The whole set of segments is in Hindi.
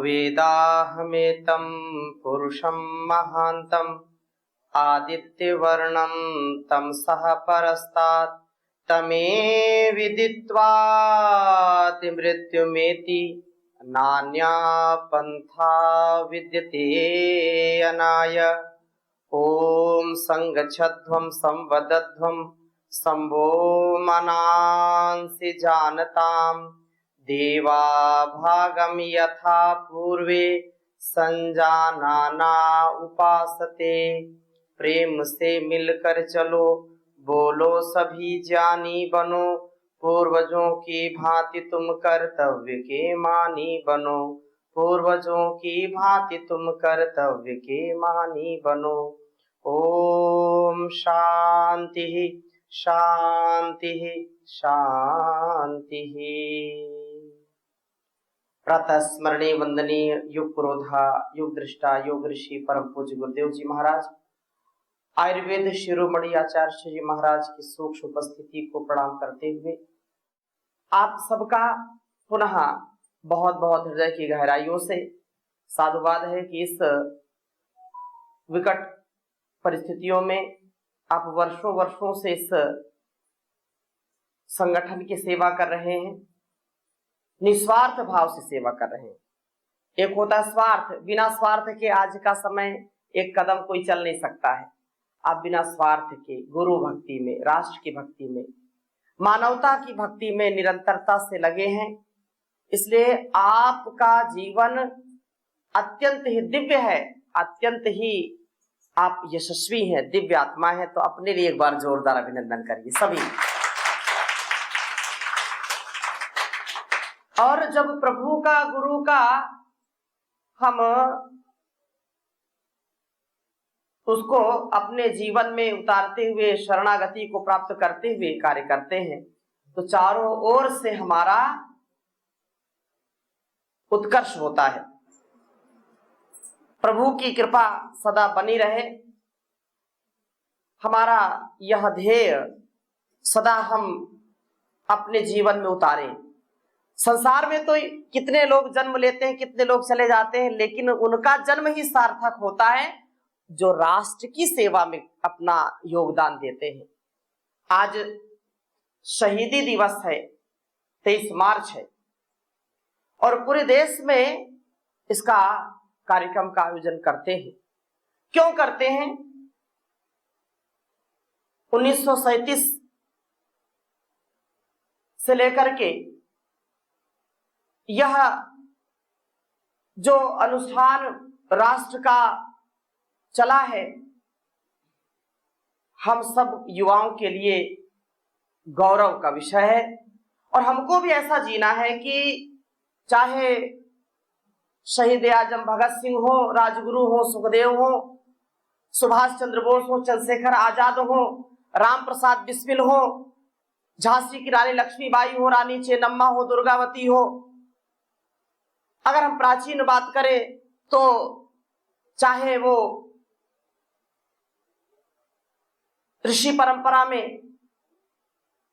वेदाहमेतं पुरुषं महान्तं आदित्यवर्णं तमसः परस्तात् तमे विदित्वाति मृत्युमेति नान्या पंथा विद्यते अनाय। ओम संगच्छध्वं संवदध्वं संभो मनांसि जानताम् देवा भागम यथा पूर्वे संजानाना उपासते। प्रेम से मिलकर चलो, बोलो सभी ज्ञानी बनो, पूर्वजों की भांति तुम कर्तव्य के मानी बनो, पूर्वजों की भांति तुम कर्तव्य के मानी बनो। ओम शांति शांति शांति। प्रातः स्मरणीय वंदनीय युग पुरोधा युग दृष्टा योग ऋषि परम पूज्य गुरुदेव जी महाराज, आयुर्वेद शिरोमणि आचार्य श्री जी महाराज की सूक्ष्म उपस्थिति को प्रणाम करते हुए आप सबका पुनः बहुत बहुत हृदय की गहराइयों से साधुवाद है कि इस विकट परिस्थितियों में आप वर्षों वर्षों से इस संगठन की सेवा कर रहे हैं, निस्वार्थ भाव से सेवा कर रहे हैं। एक होता स्वार्थ, बिना स्वार्थ के आज का समय एक कदम कोई चल नहीं सकता है। आप बिना स्वार्थ के गुरु भक्ति में, राष्ट्र की भक्ति में, मानवता की भक्ति में निरंतरता से लगे हैं। इसलिए आपका जीवन अत्यंत ही दिव्य है, अत्यंत ही आप यशस्वी हैं, दिव्य आत्मा है। तो अपने लिए एक बार जोरदार अभिनंदन करिए सभी। और जब प्रभु का, गुरु का हम उसको अपने जीवन में उतारते हुए, शरणागति को प्राप्त करते हुए कार्य करते हैं, तो चारों ओर से हमारा उत्कर्ष होता है। प्रभु की कृपा सदा बनी रहे, हमारा यह ध्येय सदा हम अपने जीवन में उतारें। संसार में तो कितने लोग जन्म लेते हैं, कितने लोग चले जाते हैं, लेकिन उनका जन्म ही सार्थक होता है जो राष्ट्र की सेवा में अपना योगदान देते हैं। आज शहीदी दिवस है, 23 मार्च है, और पूरे देश में इसका कार्यक्रम का आयोजन करते हैं। क्यों करते हैं? 1937 से लेकर के यह जो अनुष्ठान राष्ट्र का चला है, हम सब युवाओं के लिए गौरव का विषय है। और हमको भी ऐसा जीना है कि चाहे शहीद आजम भगत सिंह हो, राजगुरु हो, सुखदेव हो, सुभाष चंद्र बोस हो, चंद्रशेखर आजाद हो, राम प्रसाद बिस्मिल हो, झांसी की रानी लक्ष्मीबाई हो, रानी चेन्नम्मा हो, दुर्गावती हो, अगर हम प्राचीन बात करें तो चाहे वो ऋषि परंपरा में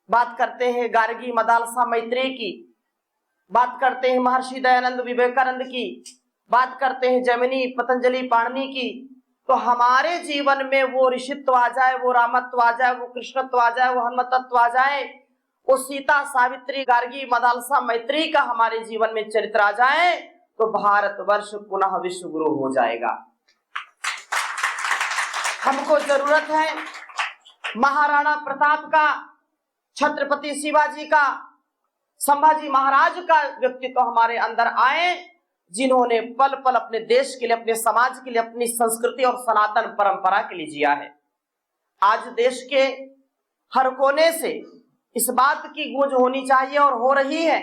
बात करते हैं गार्गी, मदालसा, मैत्रेय की, बात करते हैं महर्षि दयानंद, विवेकानंद की, बात करते हैं जैमिनी, पतंजलि, पाणिनि की, तो हमारे जीवन में वो ऋषित्व आ जाए, वो रामत्व आ जाए, वो कृष्णत्व आ जाए, वो हनुमतत्व आ जाए, वो सीता, सावित्री, गार्गी, मदालसा, मैत्रेय का हमारे जीवन में चरित्र आ जाए, तो भारतवर्ष पुनः विश्व गुरु हो जाएगा। हमको जरूरत है महाराणा प्रताप का, छत्रपति शिवाजी का, संभाजी महाराज का व्यक्तित्व हमारे अंदर आए, जिन्होंने पल पल अपने देश के लिए, अपने समाज के लिए, अपनी संस्कृति और सनातन परंपरा के लिए जिया है। आज देश के हर कोने से इस बात की गूंज होनी चाहिए और हो रही है।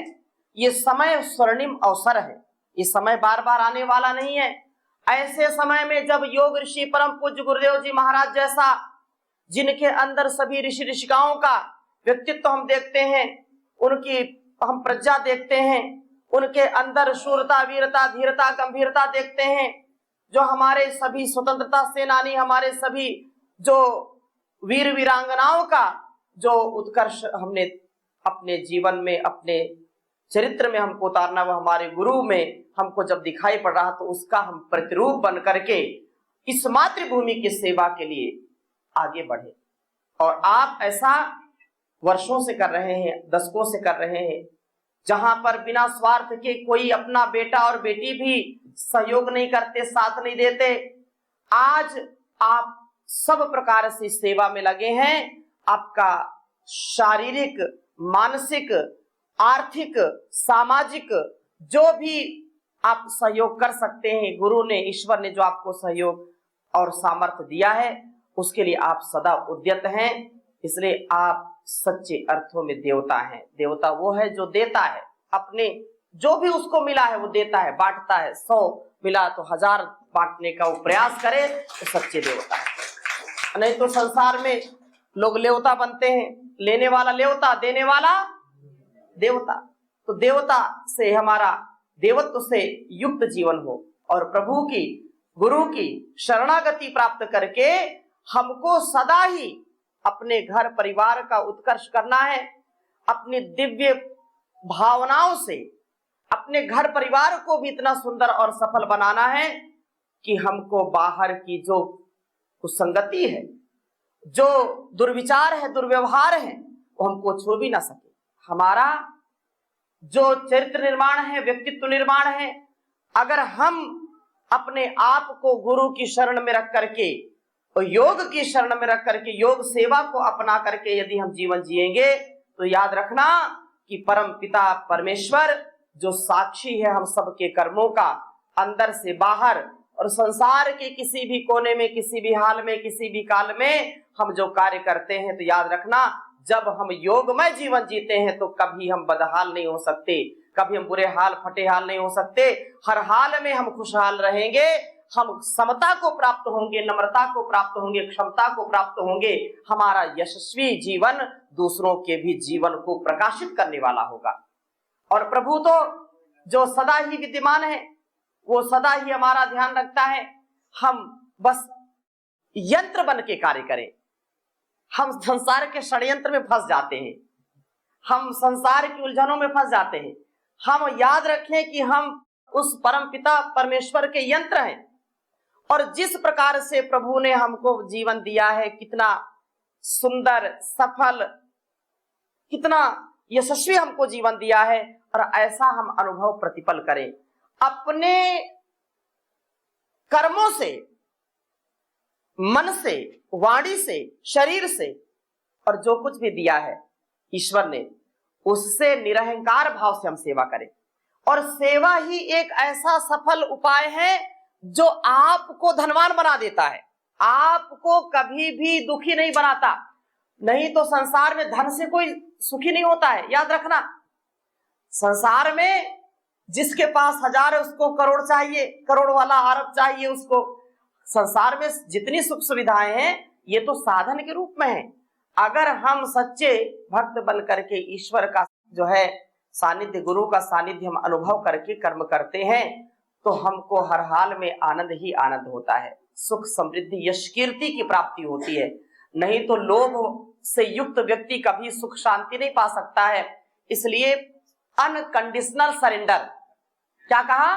ये समय स्वर्णिम अवसर है, ये समय बार बार आने वाला नहीं है। ऐसे समय में जब योग ऋषि परम पूज्य गुरुदेव जी महाराज जैसा, जिनके अंदर सभी ऋषि ऋषिकाओं का व्यक्तित्व हम देखते हैं, उनकी हम प्रज्ञा देखते हैं, उनके अंदर शूरता, वीरता, धीरता, गंभीरता देखते हैं। जो हमारे सभी स्वतंत्रता सेनानी, हमारे सभी जो वीर वीरांगनाओं का जो उत्कर्ष हमने अपने जीवन में, अपने चरित्र में हमको उतारना, वो हमारे गुरु में हमको जब दिखाई पड़ रहा, तो उसका हम प्रतिरूप बन करके इस मातृभूमि की सेवा के लिए आगे बढ़े। और आप ऐसा वर्षों से कर रहे हैं, दशकों से कर रहे हैं, जहां पर बिना स्वार्थ के कोई अपना बेटा और बेटी भी सहयोग नहीं करते, साथ नहीं देते। आज आप सब प्रकार से सेवा में लगे हैं। आपका शारीरिक, मानसिक, आर्थिक, सामाजिक जो भी आप सहयोग कर सकते हैं, गुरु ने, ईश्वर ने जो आपको सहयोग और सामर्थ्य दिया है, उसके लिए आप सदा उद्यत हैं। इसलिए आप सच्चे अर्थों में देवता हैं। देवता वो है जो देता है, अपने जो भी उसको मिला है वो देता है, बांटता है। 100 मिला तो 1000 बांटने का वो प्रयास करे तो सच्चे देवता है। नहीं तो संसार में लोग लेवता बनते हैं, लेने वाला लेवता, देने वाला देवता। तो देवता से हमारा देवत्व से युक्त जीवन हो और प्रभु की, गुरु की शरणागति प्राप्त करके हमको सदा ही अपने घर परिवार का उत्कर्ष करना है। अपनी दिव्य भावनाओं से अपने घर परिवार को भी इतना सुंदर और सफल बनाना है कि हमको बाहर की जो कुसंगति है, जो दुर्विचार है, दुर्व्यवहार है, वो हमको छू भी ना सके। हमारा जो चरित्र निर्माण है, व्यक्तित्व निर्माण है, अगर हम अपने आप को गुरु की शरण में रख करके और योग की शरण में रख करके योग सेवा को अपना करके यदि हम जीवन जिएंगे, तो याद रखना कि परम पिता परमेश्वर जो साक्षी है हम सबके कर्मों का, अंदर से बाहर और संसार के किसी भी कोने में, किसी भी हाल में, किसी भी काल में हम जो कार्य करते हैं, तो याद रखना जब हम योगमय जीवन जीते हैं तो कभी हम बदहाल नहीं हो सकते, कभी हम बुरे हाल, फटे हाल नहीं हो सकते। हर हाल में हम खुशहाल रहेंगे, हम समता को प्राप्त होंगे, नम्रता को प्राप्त होंगे, क्षमता को प्राप्त होंगे। हमारा यशस्वी जीवन दूसरों के भी जीवन को प्रकाशित करने वाला होगा। और प्रभु तो जो सदा ही विद्यमान है, वो सदा ही हमारा ध्यान रखता है। हम बस यंत्र बन के कार्य करें। हम संसार के षड्यंत्र में फंस जाते हैं, हम संसार की उलझनों में फंस जाते हैं। हम याद रखें कि हम उस परम पिता परमेश्वर के यंत्र हैं, और जिस प्रकार से प्रभु ने हमको जीवन दिया है, कितना सुंदर, सफल, कितना यशस्वी हमको जीवन दिया है, और ऐसा हम अनुभव प्रतिपल करें। अपने कर्मों से, मन से, वाणी से, शरीर से, और जो कुछ भी दिया है ईश्वर ने, उससे निरहंकार भाव से हम सेवा करें। और सेवा ही एक ऐसा सफल उपाय है जो आपको धनवान बना देता है, आपको कभी भी दुखी नहीं बनाता। नहीं तो संसार में धन से कोई सुखी नहीं होता है। याद रखना, संसार में जिसके पास 1000 है उसको करोड़ चाहिए, करोड़ वाला अरब चाहिए उसको। संसार में जितनी सुख सुविधाएं हैं ये तो साधन के रूप में है। अगर हम सच्चे भक्त बन करके ईश्वर का जो है सानिध्य, गुरु का सानिध्य हम अनुभव करके कर्म करते हैं, तो हमको हर हाल में आनंद ही आनंद होता है, सुख, समृद्धि, यश, कीर्ति की प्राप्ति होती है। नहीं तो लोभ से युक्त व्यक्ति कभी सुख शांति नहीं पा सकता है। इसलिए अनकंडीशनल सरेंडर, क्या कहा?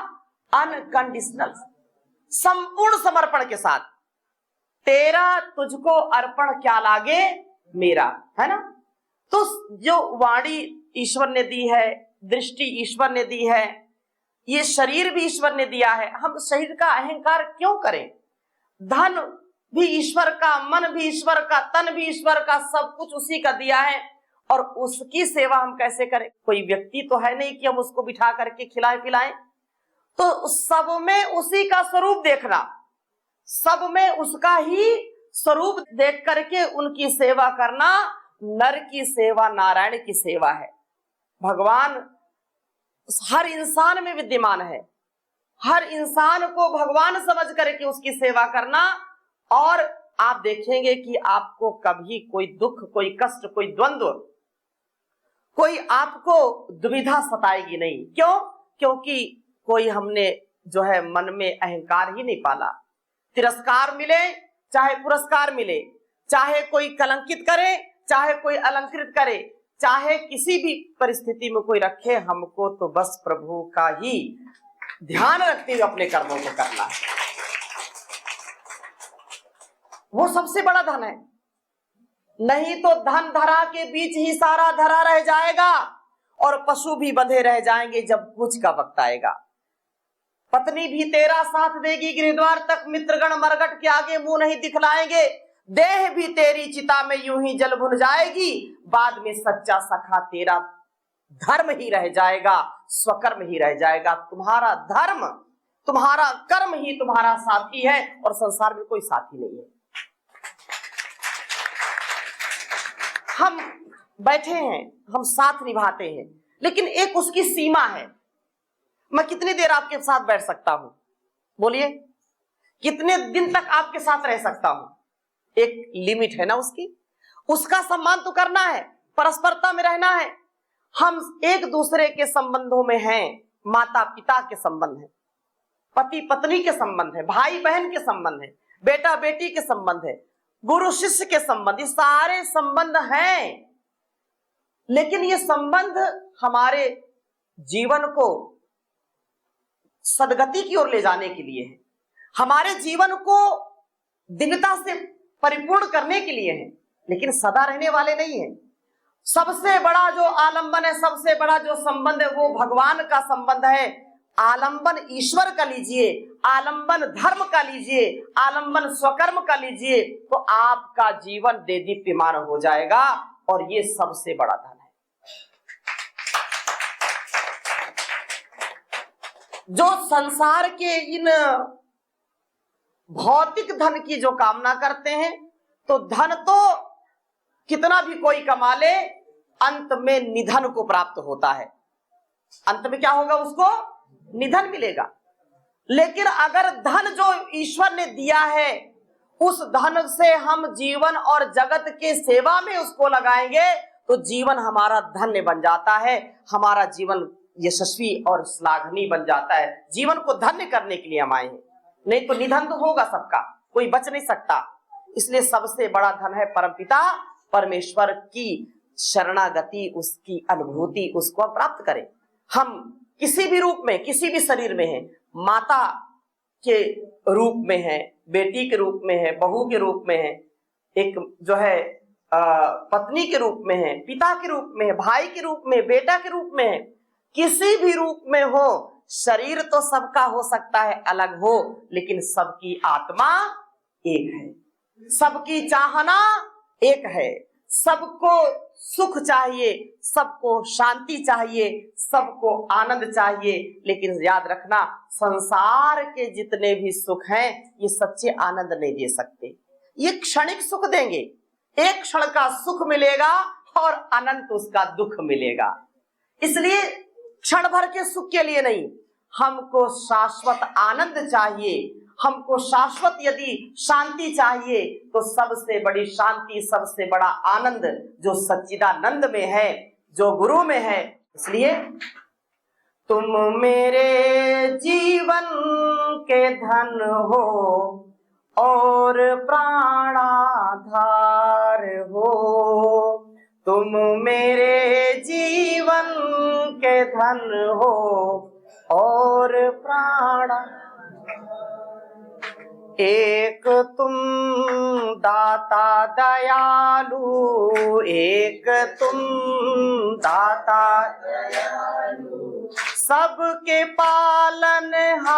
अनकंडीशनल, संपूर्ण समर्पण के साथ, तेरा तुझको अर्पण क्या लागे मेरा, है ना। तो जो वाणी ईश्वर ने दी है, दृष्टि ईश्वर ने दी है, ये शरीर भी ईश्वर ने दिया है, हम शरीर का अहंकार क्यों करें? धन भी ईश्वर का, मन भी ईश्वर का, तन भी ईश्वर का, सब कुछ उसी का दिया है। और उसकी सेवा हम कैसे करें? कोई व्यक्ति तो है नहीं कि हम उसको बिठा करके खिलाए पिलाएं। तो सब में उसी का स्वरूप देखना, सब में उसका ही स्वरूप देख करके उनकी सेवा करना, नर की सेवा नारायण की सेवा है। भगवान हर इंसान में विद्यमान है, हर इंसान को भगवान समझ करके उसकी सेवा करना। और आप देखेंगे कि आपको कभी कोई दुख, कोई कष्ट, कोई द्वंद्व, कोई आपको दुविधा सताएगी नहीं। क्यों? क्योंकि कोई हमने जो है मन में अहंकार ही नहीं पाला। तिरस्कार मिले चाहे पुरस्कार मिले, चाहे कोई कलंकित करे चाहे कोई अलंकृत करे, चाहे किसी भी परिस्थिति में कोई रखे, हमको तो बस प्रभु का ही ध्यान रखते हुए अपने कर्मों को करना है। वो सबसे बड़ा धन है। नहीं तो धन धरा के बीच ही सारा धरा रह जाएगा और पशु भी बंधे रह जाएंगे जब कुछ का वक्त आएगा। पत्नी भी तेरा साथ देगी गृहद्वार तक, मित्रगण मरगट के आगे मुंह नहीं दिखलाएंगे। देह भी तेरी चिता में यूं ही जल भुन जाएगी, बाद में सच्चा सखा तेरा धर्म ही रह जाएगा, स्वकर्म ही रह जाएगा। तुम्हारा धर्म, तुम्हारा कर्म ही तुम्हारा साथी है और संसार में कोई साथी नहीं है। हम बैठे हैं, हम साथ निभाते हैं, लेकिन एक उसकी सीमा है। मैं कितनी देर आपके साथ बैठ सकता हूं? बोलिए, कितने दिन तक आपके साथ रह सकता हूं? एक लिमिट है ना उसकी। उसका सम्मान तो करना है, परस्परता में रहना है। हम एक दूसरे के संबंधों में हैं, माता पिता के संबंध है, पति पत्नी के संबंध है, भाई बहन के संबंध है, बेटा बेटी के संबंध है, गुरु शिष्य के संबंध, ये सारे संबंध हैं। लेकिन ये संबंध हमारे जीवन को सदगति की ओर ले जाने के लिए है, हमारे जीवन को दिव्यता से परिपूर्ण करने के लिए है, लेकिन सदा रहने वाले नहीं है। सबसे बड़ा जो आलंबन है, सबसे बड़ा जो संबंध है, वो भगवान का संबंध है। आलंबन ईश्वर का लीजिए, आलंबन धर्म का लीजिए, आलंबन स्वकर्म का लीजिए, तो आपका जीवन देदीप्यमान हो जाएगा। और ये सबसे बड़ा धन है। जो संसार के इन भौतिक धन की जो कामना करते हैं, तो धन तो कितना भी कोई कमा ले, अंत में निधन को प्राप्त होता है। अंत में क्या होगा? उसको निधन मिलेगा। लेकिन अगर धन जो ईश्वर ने दिया है, उस धन से हम जीवन और जगत के सेवा में उसको लगाएंगे, तो जीवन हमारा धन्य बन जाता है, हमारा जीवन यशस्वी और श्लाघनीय बन जाता है। जीवन को धन्य करने के लिए हम आए हैं, नहीं तो निधन तो होगा सबका, कोई बच नहीं सकता। इसलिए सबसे बड़ा धन है परमपिता परमेश्वर की शरणागति, उसकी अनुभूति, उसको प्राप्त करें। हम किसी भी रूप में, किसी भी शरीर में हैं, माता के रूप में है, बेटी के रूप में है, बहू के रूप में है, एक जो है पत्नी के रूप में है, पिता के रूप में है, भाई के रूप में, बेटा के रूप में है, किसी भी रूप में हो। शरीर तो सबका हो सकता है अलग हो, लेकिन सबकी आत्मा एक है, सबकी चाहना एक है, सबको सुख चाहिए, सबको शांति चाहिए, सबको आनंद चाहिए। लेकिन याद रखना, संसार के जितने भी सुख हैं, ये सच्चे आनंद नहीं दे सकते। ये क्षणिक सुख देंगे, एक क्षण का सुख मिलेगा और अनंत उसका दुख मिलेगा। इसलिए क्षण भर के सुख के लिए नहीं, हमको शाश्वत आनंद चाहिए, हमको शाश्वत यदि शांति चाहिए, तो सबसे बड़ी शांति, सबसे बड़ा आनंद जो सच्चिदानंद में है, जो गुरु में है। इसलिए तुम मेरे जीवन के धन हो और प्राणाधार हो, तुम मेरे जीवन के धन हो और प्राण। एक तुम दाता दयालु, एक तुम दाता दयालु, सबके पालनहार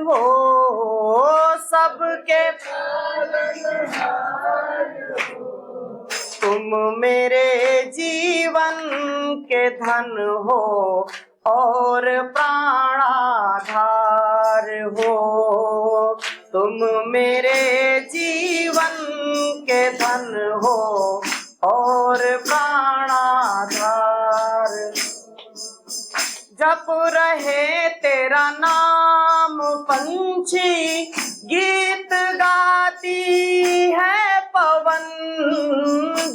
हो, सबके पालनहार हो, तुम मेरे जीवन के धन हो और प्राणाधार हो, तुम मेरे जीवन के धन हो और प्राणाधार। जप रहे तेरा नाम पंछी, गीत गाती है पवन,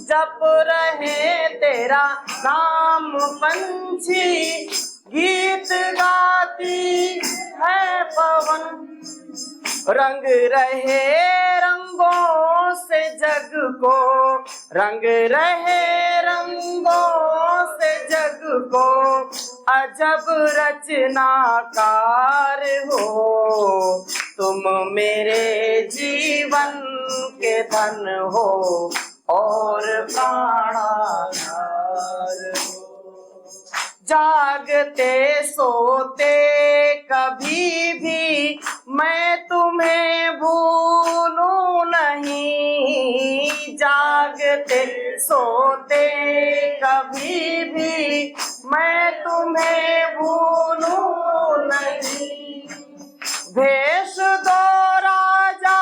जप रहे तेरा नाम पंछी, गीत गाती है पवन, रंग रहे रंगों से जग को, रंग रहे रंगों से जग को, अजब रचनाकार हो, तुम मेरे जीवन के धन हो और प्राणाधार हो। जागते सोते कभी भी मैं तुम्हें भूलूं नहीं, जागते सोते कभी भी मैं तुम्हें भूलूं नहीं। भेष दो राजा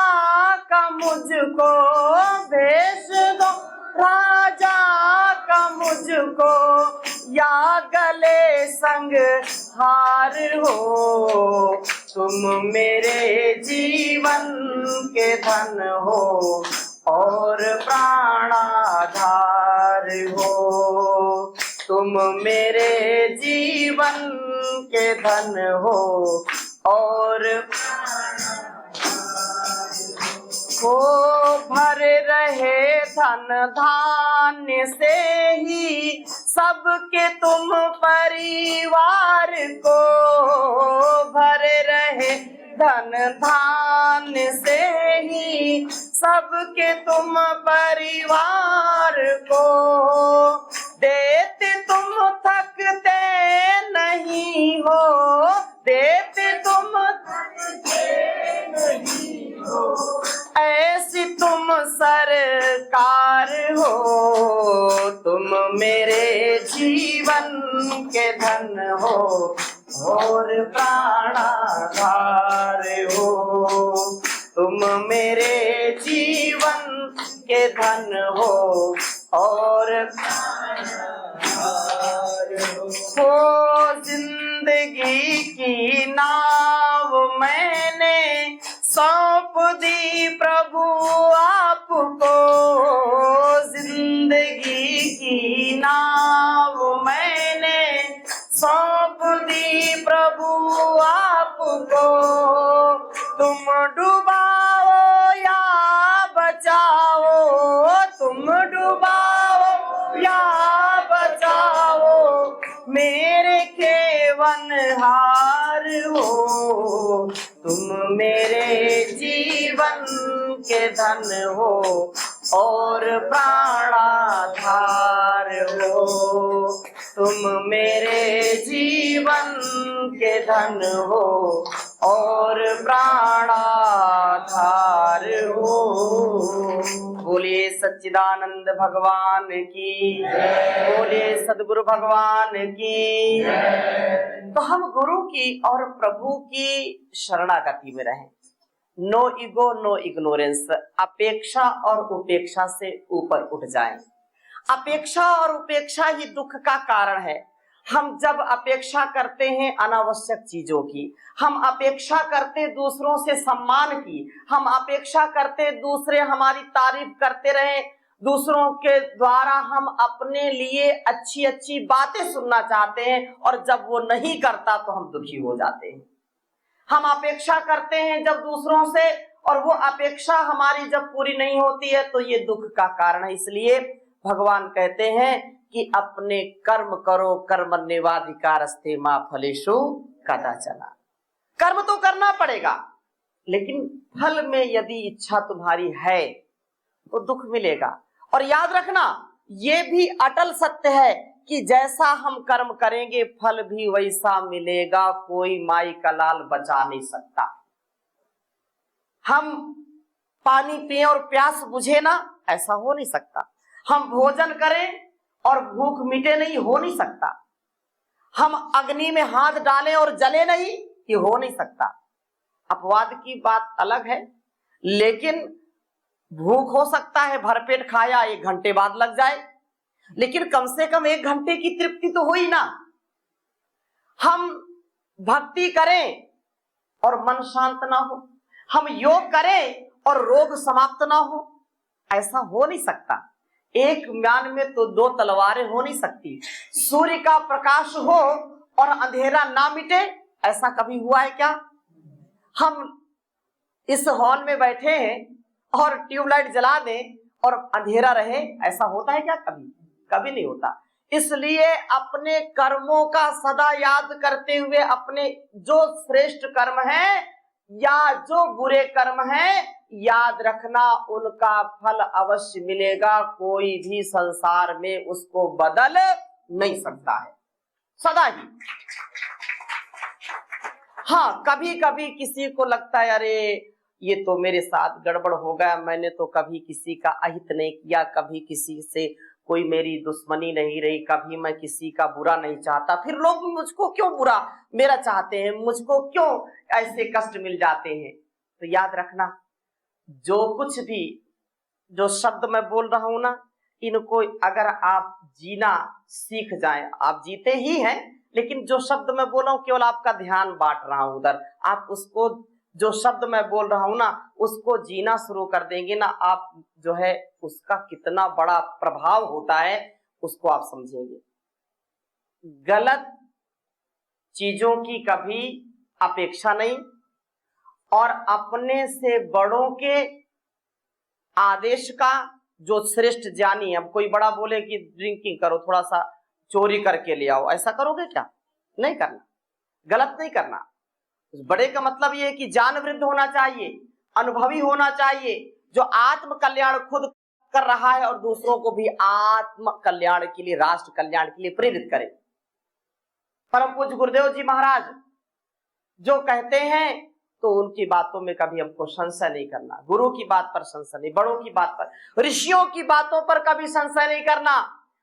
का मुझको, भेष दो राजा का मुझको, या गले संग हार हो, तुम मेरे जीवन के धन हो और प्राणाधार हो, तुम मेरे जीवन के धन हो और हो। भर रहे धन धान्य से ही सबके तुम परिवार को, भर रहे धन धान्य से ही सबके तुम परिवार को, देते तुम थकते नहीं हो, देते तुम थकते नहीं हो, ऐसी तुम सरकार हो, तुम मेरे जीवन के धन हो और प्राणाधार हो, तुम मेरे जीवन के धन हो और हो। जिंदगी की नाव मैंने सौंप दी प्रभु आपको, जिंदगी की नाव मैंने सौंप दी प्रभु आपको, तुम डुबाओ या बचाओ, तुम डुबाओ या बचाओ, मेरे केवनहार हो, तुम मेरे जीवन के धन हो और प्राणाधार हो, तुम मेरे जीवन के धन हो और प्राणाधार हो। बोलिए सच्चिदानंद भगवान की, बोलिए सद्गुरु भगवान की। तो हम गुरु की और प्रभु की शरणागति में रहें। नो ईगो नो इग्नोरेंस, अपेक्षा और उपेक्षा से ऊपर उठ जाएं। अपेक्षा और उपेक्षा ही दुख का कारण है। हम जब अपेक्षा करते हैं अनावश्यक चीजों की, हम अपेक्षा करते दूसरों से सम्मान की, हम अपेक्षा करते दूसरे हमारी तारीफ करते रहे, दूसरों के द्वारा हम अपने लिए अच्छी अच्छी बातें सुनना चाहते हैं, और जब वो नहीं करता तो हम दुखी हो जाते हैं। हम अपेक्षा करते हैं जब दूसरों से, और वो अपेक्षा हमारी जब पूरी नहीं होती है तो ये दुख का कारण है। इसलिए भगवान कहते हैं कि अपने कर्म करो, कर्मण्येवाधिकारस्ते मा फलेषु कदाचन। कर्म तो करना पड़ेगा, लेकिन फल में यदि इच्छा तुम्हारी है तो दुख मिलेगा। और याद रखना, ये भी अटल सत्य है कि जैसा हम कर्म करेंगे फल भी वैसा मिलेगा, कोई माई का लाल बचा नहीं सकता। हम पानी पिए और प्यास बुझे ना, ऐसा हो नहीं सकता। हम भोजन करें और भूख मिटे नहीं, हो नहीं सकता। हम अग्नि में हाथ डालें और जले नहीं, ये हो नहीं सकता। अपवाद की बात अलग है, लेकिन भूख हो सकता है, भरपेट खाया 1 घंटे बाद लग जाए, लेकिन कम से कम 1 घंटे की तृप्ति तो हुई ना। हम भक्ति करें और मन शांत ना हो, हम योग करें और रोग समाप्त ना हो, ऐसा हो नहीं सकता। एक म्यान में तो 2 तलवारें हो नहीं सकती। सूर्य का प्रकाश हो और अंधेरा ना मिटे, ऐसा कभी हुआ है क्या? हम इस हॉल में बैठे हैं और ट्यूबलाइट जला दें और अंधेरा रहे, ऐसा होता है क्या? कभी कभी नहीं होता। इसलिए अपने कर्मों का सदा याद करते हुए, अपने जो श्रेष्ठ कर्म है या जो बुरे कर्म है, याद रखना उनका फल अवश्य मिलेगा। कोई भी संसार में उसको बदल नहीं सकता है, सदा ही। हाँ, कभी कभी किसी को लगता है अरे ये तो मेरे साथ गड़बड़ हो गया, मैंने तो कभी किसी का अहित नहीं किया, कभी किसी से कोई मेरी दुश्मनी नहीं रही, कभी मैं किसी का बुरा नहीं चाहता, फिर लोग मुझको क्यों बुरा मेरा चाहते हैं, मुझको क्यों ऐसे कष्ट मिल जाते हैं। तो याद रखना, जो कुछ भी जो शब्द मैं बोल रहा हूं ना, इनको अगर आप जीना सीख जाएं, आप जीते ही हैं, लेकिन जो शब्द मैं बोल रहा हूं केवल आपका ध्यान बांट रहा हूं उधर, आप उसको जो शब्द मैं बोल रहा हूं ना उसको जीना शुरू कर देंगे ना, आप जो है उसका कितना बड़ा प्रभाव होता है उसको आप समझेंगे। गलत चीजों की कभी अपेक्षा नहीं, और अपने से बड़ों के आदेश का, जो श्रेष्ठ ज्ञानी है, कोई बड़ा बोले कि ड्रिंकिंग करो, थोड़ा सा चोरी करके ले आओ, ऐसा करोगे क्या? नहीं करना, गलत नहीं करना। बड़े का मतलब ये है कि ज्ञान वृद्ध होना चाहिए, अनुभवी होना चाहिए, जो आत्म कल्याण खुद कर रहा है और दूसरों को भी आत्म कल्याण के लिए, राष्ट्र कल्याण के लिए प्रेरित करे। परम पूज्य गुरुदेव जी महाराज जो कहते हैं तो उनकी बातों में कभी हमको संशय नहीं करना, गुरु की बात पर संशय नहीं, बड़ों की बात पर, ऋषियों की बातों पर कभी संशय नहीं करना,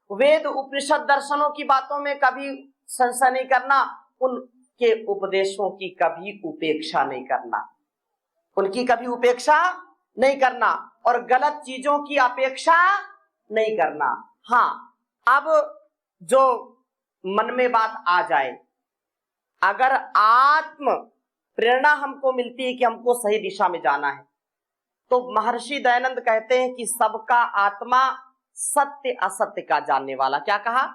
वेद उपनिषद दर्शनों की बातों में कभी संशय नहीं करना, उनके उपदेशों की कभी उपेक्षा नहीं करना, उनकी कभी उपेक्षा नहीं करना, और गलत चीजों की अपेक्षा नहीं करना। हाँ, अब जो मन में बात आ जाए, अगर आत्म प्रेरणा हमको मिलती है कि हमको सही दिशा में जाना है, तो महर्षि दयानंद कहते हैं कि सबका आत्मा सत्य असत्य का जानने वाला। क्या कहा?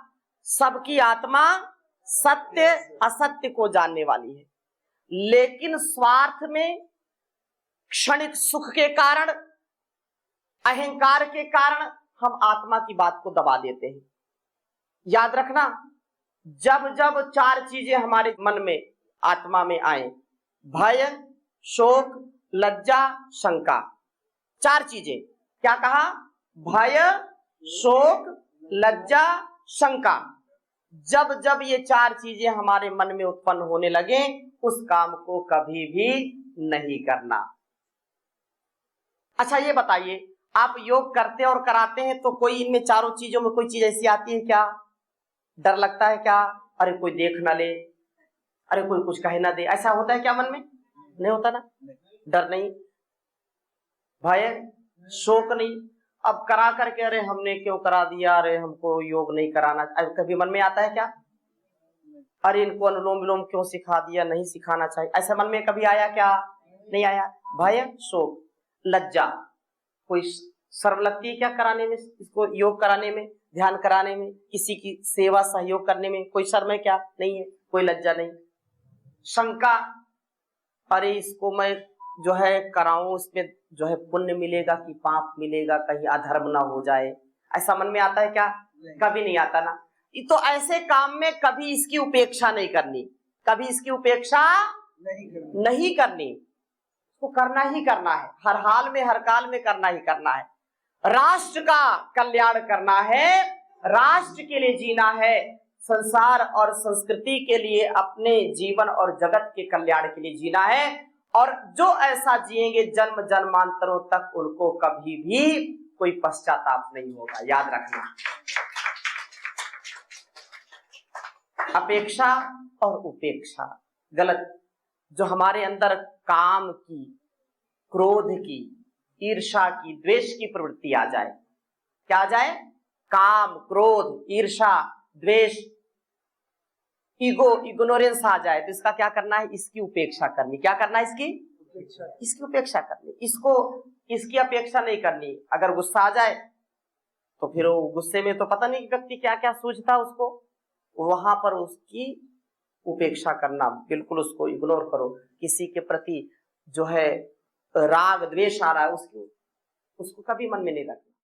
सबकी आत्मा सत्य असत्य को जानने वाली है, लेकिन स्वार्थ में, क्षणिक सुख के कारण, अहंकार के कारण हम आत्मा की बात को दबा देते हैं। याद रखना, जब जब चार चीजें हमारे मन में, आत्मा में आए, भय, शोक, लज्जा, शंका, चार चीजें, क्या कहा? भय, शोक, लज्जा, शंका, जब जब ये चार चीजें हमारे मन में उत्पन्न होने लगे, उस काम को कभी भी नहीं करना। अच्छा ये बताइए, आप योग करते और कराते हैं तो कोई इनमें चारों चीजों में कोई चीज ऐसी आती है क्या? डर लगता है क्या? अरे कोई देख ना ले, अरे कोई कुछ कहे ना दे, ऐसा होता है क्या मन में? नहीं होता ना। डर नहीं, भय, शोक नहीं, अब करा करके अरे हमने क्यों करा दिया, अरे हमको योग नहीं कराना, कभी मन में आता है क्या? अरे इनको अनुलोम विलोम क्यों सिखा दिया, नहीं सिखाना चाहिए, ऐसा मन में कभी आया क्या? नहीं आया। भय, शोक, लज्जा, कोई शर्म लगती है क्या कराने में, इसको योग कराने में, ध्यान कराने में, किसी की सेवा सहयोग करने में कोई शर्म है क्या? नहीं है, कोई लज्जा नहीं। शंका, अरे इसको मैं जो है कराऊं, इसमें जो है पुण्य मिलेगा कि पाप मिलेगा, कहीं अधर्म ना हो जाए, ऐसा मन में आता है क्या? कभी नहीं आता ना। तो ऐसे काम में कभी इसकी उपेक्षा नहीं करनी, कभी इसकी उपेक्षा नहीं करनी, तो करना ही करना है, हर हाल में, हर काल में करना ही करना है। राष्ट्र का कल्याण करना है, राष्ट्र के लिए जीना है, संसार और संस्कृति के लिए, अपने जीवन और जगत के कल्याण के लिए जीना है, और जो ऐसा जिएंगे जन्म जन्मांतरों तक, उनको कभी भी कोई पश्चाताप नहीं होगा। याद रखना, अपेक्षा और उपेक्षा गलत। जो हमारे अंदर काम की, क्रोध की, ईर्ष्या की, द्वेष की प्रवृत्ति आ जाए, क्या आ जाए? काम, क्रोध, ईर्ष्या, द्वेष, इग्नोरेंस आ जाए, तो इसका क्या करना है? इसकी उपेक्षा करनी। क्या करना है? इसकी उपेक्षा करनी, इसको, इसकी अपेक्षा नहीं करनी। अगर गुस्सा आ जाए तो फिर वो गुस्से में तो पता नहीं व्यक्ति क्या क्या सूझता उसको, वहां पर उसकी उपेक्षा करना, बिल्कुल उसको इग्नोर करो। किसी के प्रति जो है राग द्वेष आ रहा है उसको कभी मन में नहीं रखना।